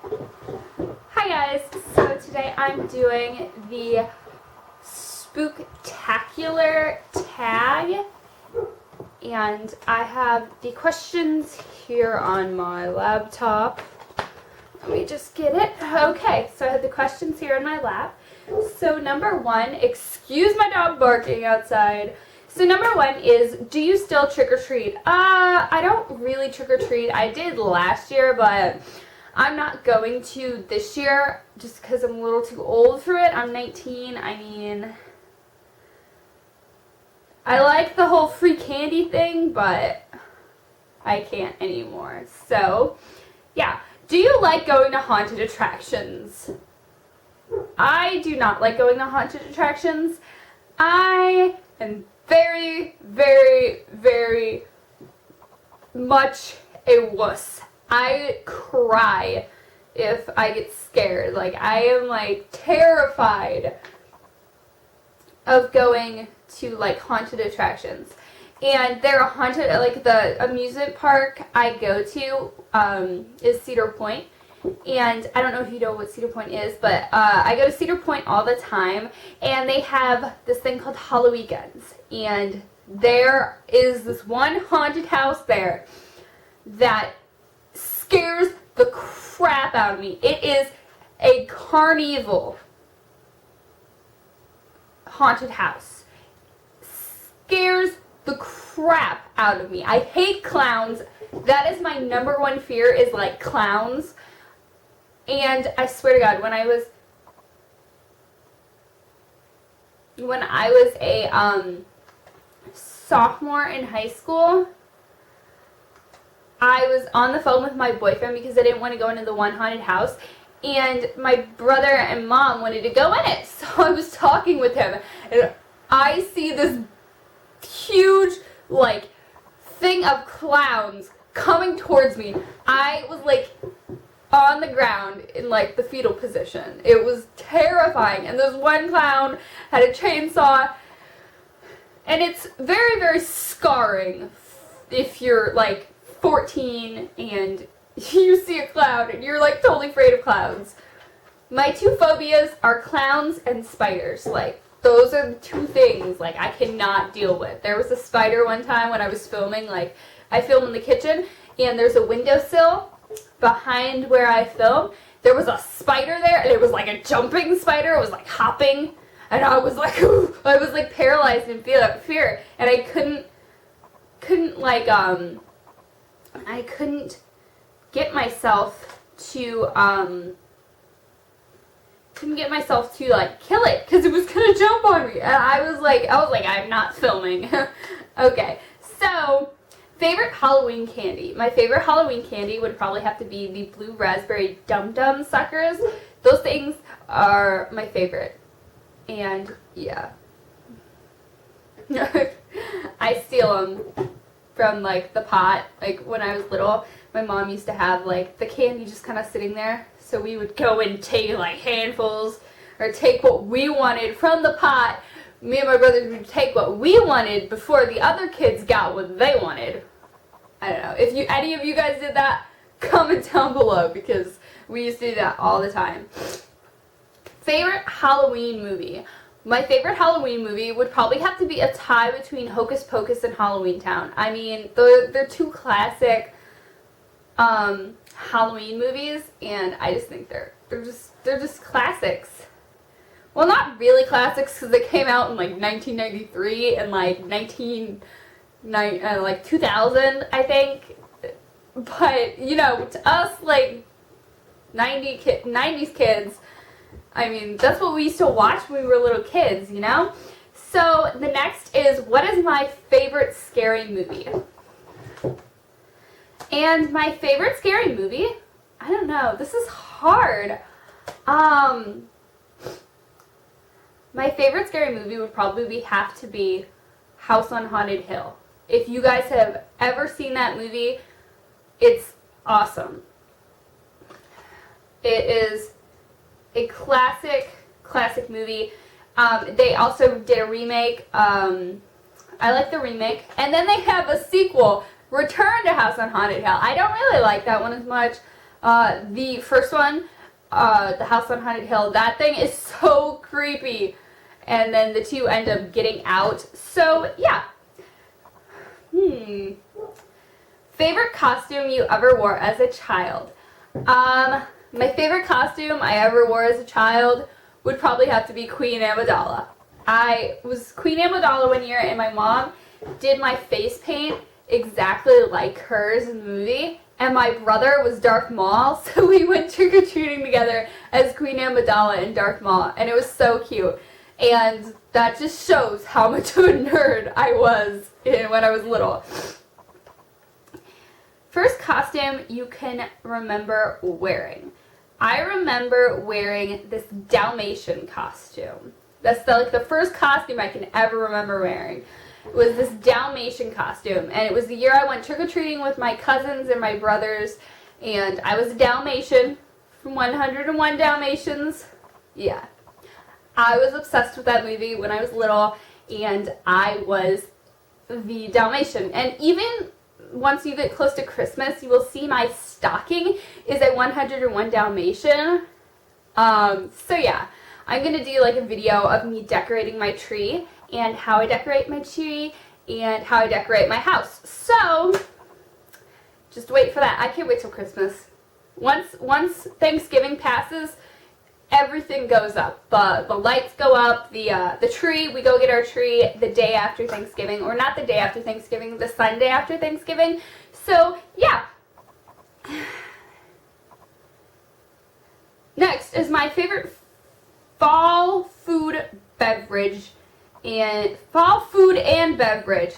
Hi guys, so today I'm doing the Spooktacular Tag, and I have the questions here on my laptop. Let me just get it. Okay, so I have the questions here in my lap. So number one, excuse my dog barking outside. So number one is, do you still trick or treat? I don't really trick or treat. I did last year, but I'm not going to this year just because I'm a little too old for it. I'm 19. I mean, I like the whole free candy thing, but I can't anymore. So, yeah. Do you like going to haunted attractions? I do not like going to haunted attractions. I am very, very, very much a wuss. I cry if I get scared. Like, I am, like, terrified of going to, like, haunted attractions. And they're haunted, like, the amusement park I go to is Cedar Point. And I don't know if you know what Cedar Point is, but I go to Cedar Point all the time. And they have this thing called Halloweenends. And there is this one haunted house there that scares the crap out of me. It is a carnival haunted house. Scares the crap out of me. I hate clowns. That is my number one fear, is like clowns. And I swear to God, when I was a sophomore in high school, I was on the phone with my boyfriend because I didn't want to go into the one haunted house, and my brother and mom wanted to go in it. So I was talking with him, and I see this huge, like, thing of clowns coming towards me. I was, like, on the ground in, like, the fetal position. It was terrifying. And this one clown had a chainsaw, and it's very, very scarring if you're, like, 14 and you see a clown and you're, like, totally afraid of clowns. My two phobias are clowns and spiders. Like, those are the two things, like, I cannot deal with. There was a spider one time when I was filming, like, I film in the kitchen, and there's a windowsill behind where I film. There was a spider there, and it was like a jumping spider. It was like hopping, and I was like, ooh, I was like paralyzed in fear, and I couldn't like, I couldn't get myself to, like, kill it, because it was gonna jump on me, and I was like, I'm not filming. Okay, so, favorite Halloween candy. My favorite Halloween candy would probably have to be the blue raspberry Dum Dum suckers. Those things are my favorite, and, yeah. I steal them from, like, the pot. Like, when I was little, my mom used to have, like, the candy just kind of sitting there. So we would go and take, like, handfuls, or take what we wanted from the pot. Me and my brothers would take what we wanted before the other kids got what they wanted. I don't know. If any of you guys did that, comment down below, because we used to do that all the time. Favorite Halloween movie. My favorite Halloween movie would probably have to be a tie between Hocus Pocus and Halloween Town. I mean, they're two classic Halloween movies, and I just think they're just classics. Well, not really classics, because they came out in, like, 1993 and, like, 2000, I think. But, you know, to us, like, 90s kids, I mean, that's what we used to watch when we were little kids, you know? So, the next is, what is my favorite scary movie? And my favorite scary movie? I don't know. This is hard. My favorite scary movie would probably have to be House on Haunted Hill. If you guys have ever seen that movie, it's awesome. It is a classic movie. They also did a remake. I like the remake. And then they have a sequel, Return to House on Haunted Hill. I don't really like that one as much. The first one, the House on Haunted Hill, that thing is so creepy. And then the two end up getting out. So, yeah. Favorite costume you ever wore as a child? My favorite costume I ever wore as a child would probably have to be Queen Amidala. I was Queen Amidala one year, and my mom did my face paint exactly like hers in the movie. And my brother was Darth Maul, so we went trick-or-treating together as Queen Amidala and Darth Maul, and it was so cute. And that just shows how much of a nerd I was when I was little. First costume you can remember wearing. I remember wearing this Dalmatian costume. That's the first costume I can ever remember wearing. It was this Dalmatian costume, and it was the year I went trick-or-treating with my cousins and my brothers, and I was a Dalmatian from 101 Dalmatians. Yeah. I was obsessed with that movie when I was little, and I was the Dalmatian. And even once you get close to Christmas, you will see my stocking is a 101 Dalmatian. So yeah, I'm going to do like a video of me decorating my tree and how I decorate my tree and how I decorate my house. So just wait for that. I can't wait till Christmas. Once Thanksgiving passes, everything goes up. The lights go up, the tree, we go get our tree the day after Thanksgiving, or not the day after Thanksgiving, the Sunday after Thanksgiving. So, yeah. Next is my favorite fall food beverage, and fall food and beverage.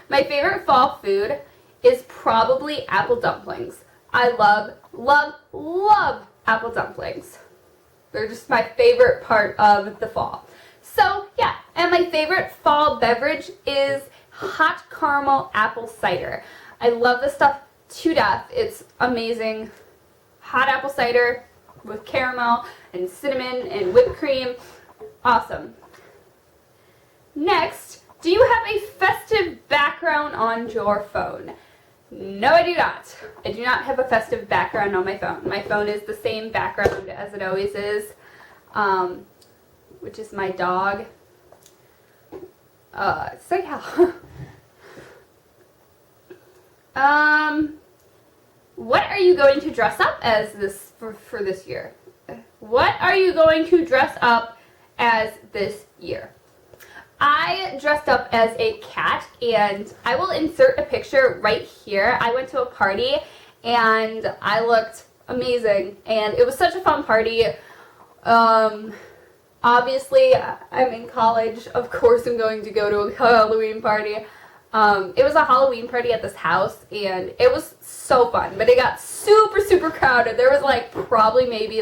My favorite fall food is probably apple dumplings. I love apple dumplings. They're just my favorite part of the fall. So, yeah, and my favorite fall beverage is hot caramel apple cider. I love this stuff to death. It's amazing. Hot apple cider with caramel and cinnamon and whipped cream. Awesome. Next, do you have a festive background on your phone? No, I do not. I do not have a festive background on my phone. My phone is the same background as it always is, which is my dog. So yeah. What are you going to dress up as this for this year? What are you going to dress up as this year? I dressed up as a cat, and I will insert a picture right here. I went to a party, and I looked amazing, and it was such a fun party. Obviously, I'm in college. Of course, I'm going to go to a Halloween party. It was a Halloween party at this house, and it was so fun, but it got super, super crowded. There was, probably maybe,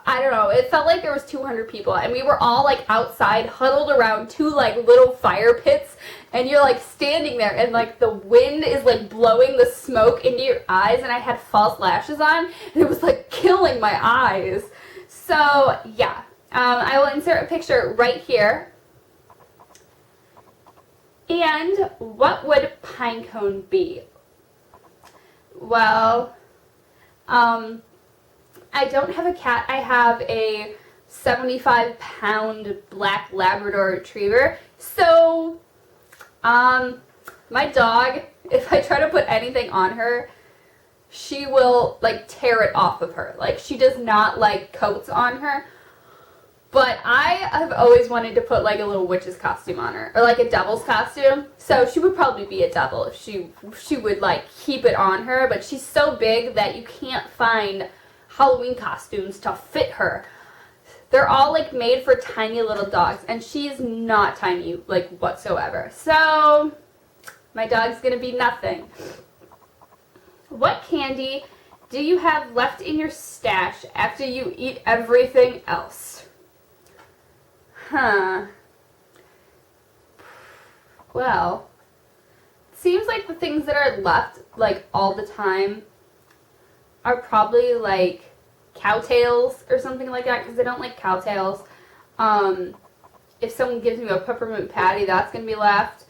I don't know, it felt like there was 200 people, and we were all outside huddled around two little fire pits, and you're standing there, and the wind is blowing the smoke into your eyes, and I had false lashes on, and it was killing my eyes. So yeah, I will insert a picture right here. And what would Pinecone be? Well, I don't have a cat. I have a 75-pound black Labrador Retriever. So, my dog, if I try to put anything on her, she will, tear it off of her. She does not like coats on her. But I have always wanted to put, a little witch's costume on her. Or, a devil's costume. So, she would probably be a devil if she would, keep it on her. But she's so big that you can't find Halloween costumes to fit her. They're all made for tiny little dogs, and she's not tiny whatsoever. So my dog's gonna be nothing. What candy do you have left in your stash after you eat everything else? Well, it seems like the things that are left all the time are probably cowtails or something like that, because I don't like cowtails. If someone gives me a peppermint patty, that's going to be left.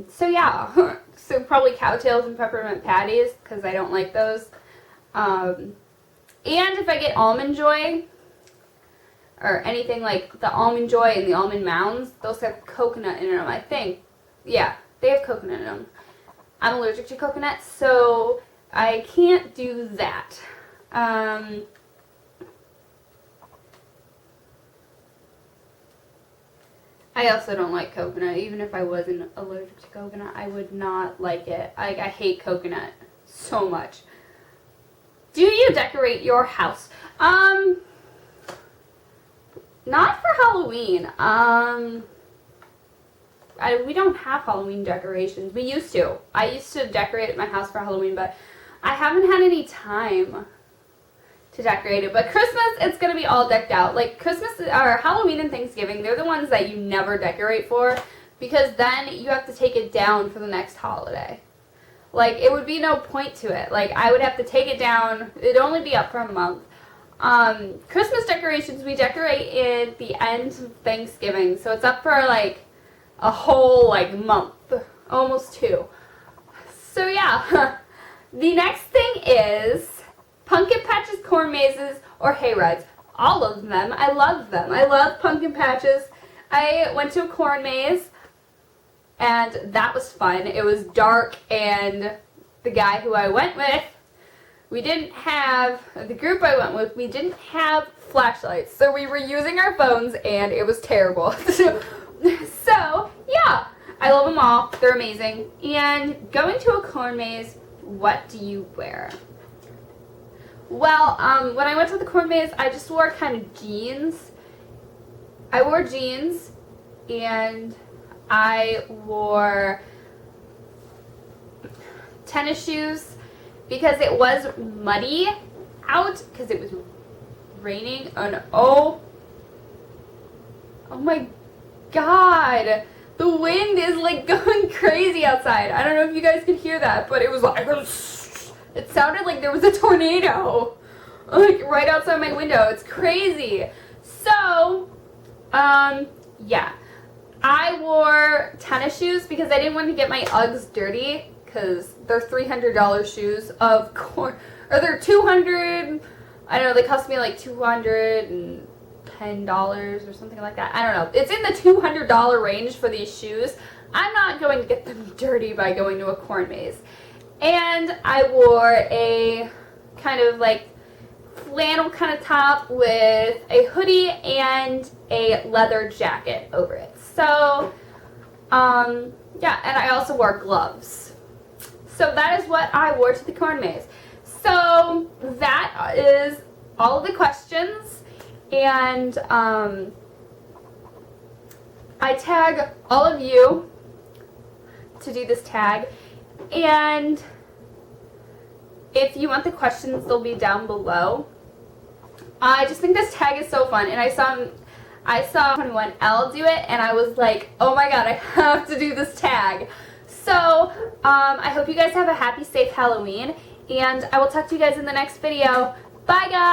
So yeah, so probably cowtails and peppermint patties because I don't like those. And if I get Almond Joy or anything like the Almond Joy and the Almond Mounds, those have coconut in them, I think. Yeah, they have coconut in them. I'm allergic to coconut, so I can't do that. I also don't like coconut. Even if I wasn't allergic to coconut, I would not like it. I hate coconut so much. Do you decorate your house? Not for Halloween. We don't have Halloween decorations. We used to. I used to decorate my house for Halloween, but I haven't had any time to decorate it. But Christmas, it's going to be all decked out. Like Christmas or Halloween and Thanksgiving, they're the ones that you never decorate for because then you have to take it down for the next holiday. Like it would be no point to it. Like I would have to take it down. It'd only be up for a month. Christmas decorations, we decorate in the end of Thanksgiving. So it's up for like a whole like month, almost 2. So yeah, the next thing is pumpkin patches, corn mazes, or hay rides. All of them. I love them. I love pumpkin patches. I went to a corn maze, and that was fun. It was dark, and the guy who I went with, we didn't have, the group I went with, we didn't have flashlights. So we were using our phones, and it was terrible. So, yeah, I love them all. They're amazing. And going to a corn maze, what do you wear? Well, when I went to the corn maze, I just wore kind of jeans. I wore jeans, and I wore tennis shoes because it was muddy out because it was raining. And oh my God, the wind is like going crazy outside. I don't know if you guys could hear that, but it was like, it sounded like there was a tornado, like right outside my window. It's crazy. So, yeah, I wore tennis shoes because I didn't want to get my Uggs dirty because they're $300 shoes of course, or they're $200. I don't know. They cost me like $210 or something like that. I don't know. It's in the $200 range for these shoes. I'm not going to get them dirty by going to a corn maze. And I wore a kind of like flannel kind of top with a hoodie and a leather jacket over it. So, yeah, and I also wore gloves. So that is what I wore to the corn maze. So that is all of the questions. And I tag all of you to do this tag. And if you want the questions, they'll be down below. I just think this tag is so fun, and I saw 21L do it, and I was like, oh my God, I have to do this tag. So I hope you guys have a happy, safe Halloween, and I will talk to you guys in the next video. Bye, guys.